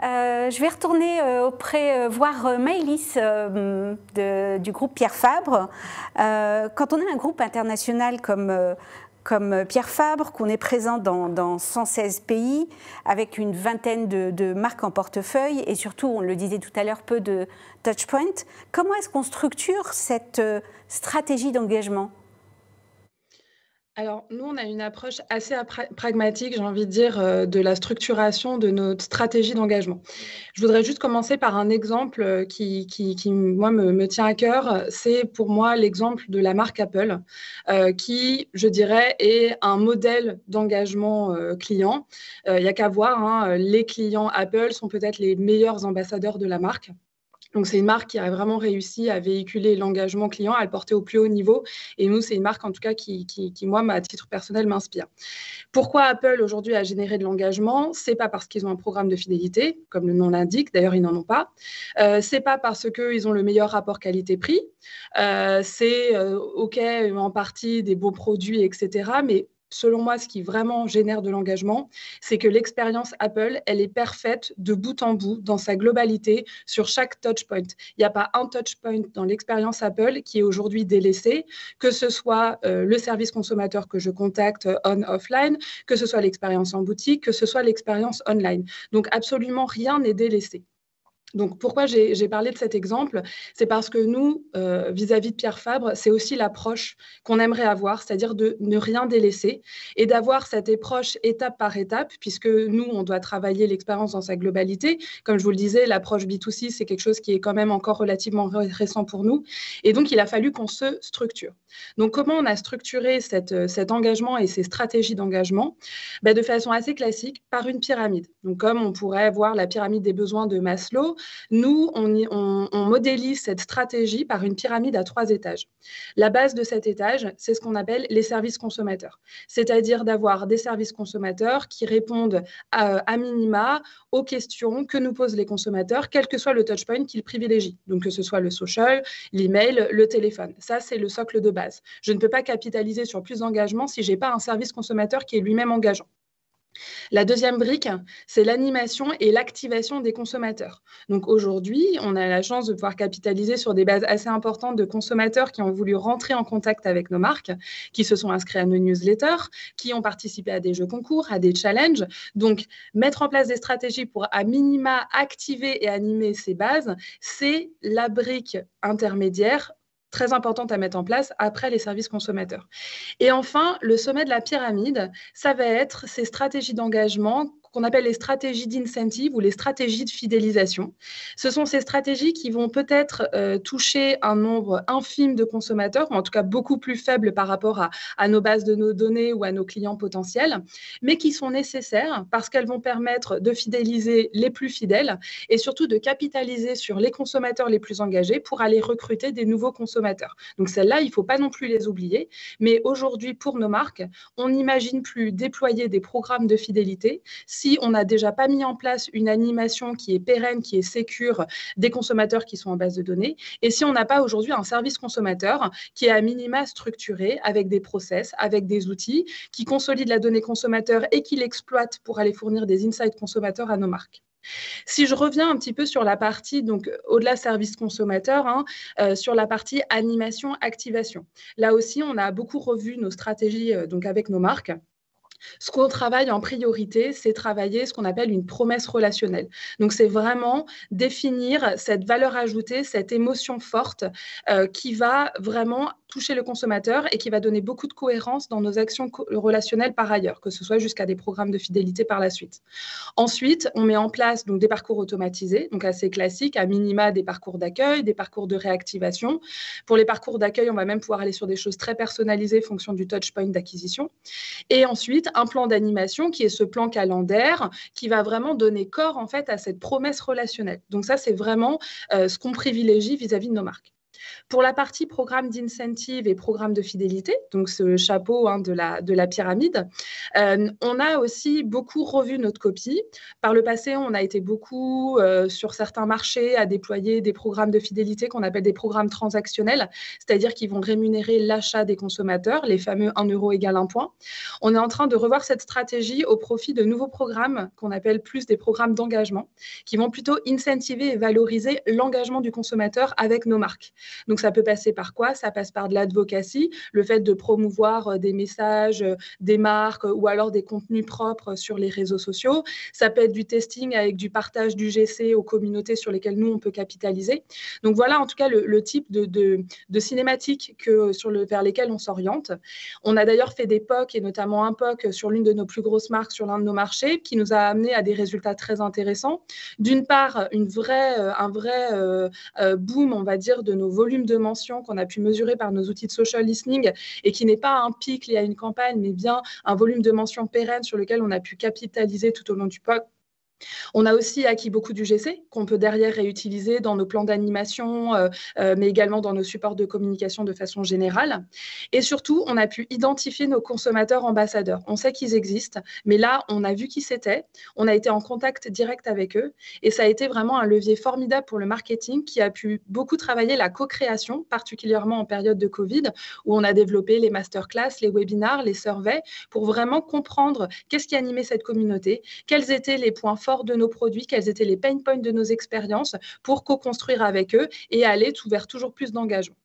Je vais retourner voir Maëlys du groupe Pierre Fabre. Quand on est un groupe international comme Pierre Fabre, qu'on est présent dans 116 pays, avec une vingtaine de marques en portefeuille et surtout, on le disait tout à l'heure, peu de touchpoints, comment est-ce qu'on structure cette stratégie d'engagement ? Alors, nous, on a une approche assez pragmatique, j'ai envie de dire, de la structuration de notre stratégie d'engagement. Je voudrais juste commencer par un exemple qui moi, me tient à cœur. C'est pour moi l'exemple de la marque Apple, qui, je dirais, est un modèle d'engagement client. Il n'y a qu'à voir, hein, les clients Apple sont peut-être les meilleurs ambassadeurs de la marque. Donc, c'est une marque qui a vraiment réussi à véhiculer l'engagement client, à le porter au plus haut niveau. Et nous, c'est une marque, en tout cas, qui moi, à titre personnel, m'inspire. Pourquoi Apple, aujourd'hui, a généré de l'engagement ? C'est pas parce qu'ils ont un programme de fidélité, comme le nom l'indique. D'ailleurs, ils n'en ont pas. C'est pas parce qu'ils ont le meilleur rapport qualité-prix. C'est, OK, en partie, des beaux produits, etc. Mais selon moi, ce qui vraiment génère de l'engagement, c'est que l'expérience Apple, elle est parfaite de bout en bout, dans sa globalité, sur chaque touchpoint. Il n'y a pas un touchpoint dans l'expérience Apple qui est aujourd'hui délaissé, que ce soit le service consommateur que je contacte offline, que ce soit l'expérience en boutique, que ce soit l'expérience online. Donc, absolument rien n'est délaissé. Donc, pourquoi j'ai parlé de cet exemple ? C'est parce que nous, vis-à-vis de Pierre Fabre, c'est aussi l'approche qu'on aimerait avoir, c'est-à-dire de ne rien délaisser et d'avoir cette approche étape par étape, puisque nous, on doit travailler l'expérience dans sa globalité. Comme je vous le disais, l'approche B2C, c'est quelque chose qui est quand même encore relativement récent pour nous. Et donc, il a fallu qu'on se structure. Donc, comment on a structuré cet engagement et ces stratégies d'engagement ? De façon assez classique, par une pyramide. Donc, comme on pourrait voir la pyramide des besoins de Maslow, nous, on modélise cette stratégie par une pyramide à 3 étages. La base de cet étage, c'est ce qu'on appelle les services consommateurs, c'est-à-dire d'avoir des services consommateurs qui répondent à minima aux questions que nous posent les consommateurs, quel que soit le touchpoint qu'ils privilégient, donc que ce soit le social, l'email, le téléphone. Ça, c'est le socle de base. Je ne peux pas capitaliser sur plus d'engagement si je n'ai pas un service consommateur qui est lui-même engageant. La deuxième brique, c'est l'animation et l'activation des consommateurs. Donc aujourd'hui, on a la chance de pouvoir capitaliser sur des bases assez importantes de consommateurs qui ont voulu rentrer en contact avec nos marques, qui se sont inscrits à nos newsletters, qui ont participé à des jeux concours, à des challenges. Donc, mettre en place des stratégies pour à minima activer et animer ces bases, c'est la brique intermédiaire très importante à mettre en place après les services consommateurs. Et enfin, le sommet de la pyramide, ça va être ces stratégies d'engagement qu'on appelle les stratégies d'incentive ou les stratégies de fidélisation. Ce sont ces stratégies qui vont peut-être toucher un nombre infime de consommateurs, ou en tout cas beaucoup plus faible par rapport à nos bases de nos données ou à nos clients potentiels, mais qui sont nécessaires parce qu'elles vont permettre de fidéliser les plus fidèles et surtout de capitaliser sur les consommateurs les plus engagés pour aller recruter des nouveaux consommateurs. Donc celles-là, il ne faut pas non plus les oublier, mais aujourd'hui, pour nos marques, on n'imagine plus déployer des programmes de fidélité si on n'a déjà pas mis en place une animation qui est pérenne, qui est sécure des consommateurs qui sont en base de données, et si on n'a pas aujourd'hui un service consommateur qui est à minima structuré avec des process, avec des outils qui consolident la donnée consommateur et qui l'exploitent pour aller fournir des insights consommateurs à nos marques. Si je reviens un petit peu sur la partie, donc au-delà service consommateur, sur la partie animation-activation. Là aussi, on a beaucoup revu nos stratégies donc avec nos marques. Ce qu'on travaille en priorité, c'est travailler ce qu'on appelle une promesse relationnelle. Donc, c'est vraiment définir cette valeur ajoutée, cette émotion forte qui va vraiment toucher le consommateur et qui va donner beaucoup de cohérence dans nos actions relationnelles par ailleurs, que ce soit jusqu'à des programmes de fidélité par la suite. Ensuite, on met en place donc, des parcours automatisés, donc assez classiques, à minima des parcours d'accueil, des parcours de réactivation. Pour les parcours d'accueil, on va même pouvoir aller sur des choses très personnalisées en fonction du touchpoint d'acquisition. Et ensuite, un plan d'animation qui est ce plan calendaire qui va vraiment donner corps en fait à cette promesse relationnelle. Donc ça, c'est vraiment ce qu'on privilégie vis-à-vis de nos marques. Pour la partie programme d'incentive et programme de fidélité, donc ce chapeau de la pyramide, on a aussi beaucoup revu notre copie. Par le passé, on a été beaucoup sur certains marchés à déployer des programmes de fidélité qu'on appelle des programmes transactionnels, c'est-à-dire qui vont rémunérer l'achat des consommateurs, les fameux 1 euro égale 1 point. On est en train de revoir cette stratégie au profit de nouveaux programmes qu'on appelle plus des programmes d'engagement, qui vont plutôt incentiver et valoriser l'engagement du consommateur avec nos marques. Donc, ça peut passer par quoi? Ça passe par de l'advocacy, le fait de promouvoir des messages, des marques ou alors des contenus propres sur les réseaux sociaux. Ça peut être du testing avec du partage du GC aux communautés sur lesquelles nous, on peut capitaliser. Donc, voilà en tout cas le type de cinématique vers lesquelles on s'oriente. On a d'ailleurs fait des POC et notamment un POC sur l'une de nos plus grosses marques sur l'un de nos marchés qui nous a amené à des résultats très intéressants. D'une part, un vrai boom, on va dire, de nos volumes de mentions qu'on a pu mesurer par nos outils de social listening et qui n'est pas un pic lié à une campagne, mais bien un volume de mentions pérenne sur lequel on a pu capitaliser tout au long du POC. On a aussi acquis beaucoup d'UGC qu'on peut derrière réutiliser dans nos plans d'animation, mais également dans nos supports de communication de façon générale. Et surtout, on a pu identifier nos consommateurs ambassadeurs. On sait qu'ils existent, mais là, on a vu qui c'était, on a été en contact direct avec eux, et ça a été vraiment un levier formidable pour le marketing qui a pu beaucoup travailler la co-création, particulièrement en période de Covid, où on a développé les masterclass, les webinars, les surveys, pour vraiment comprendre qu'est-ce qui animait cette communauté, quels étaient les points forts de nos produits, quels étaient les pain points de nos expériences pour co-construire avec eux et aller vers toujours plus d'engagement.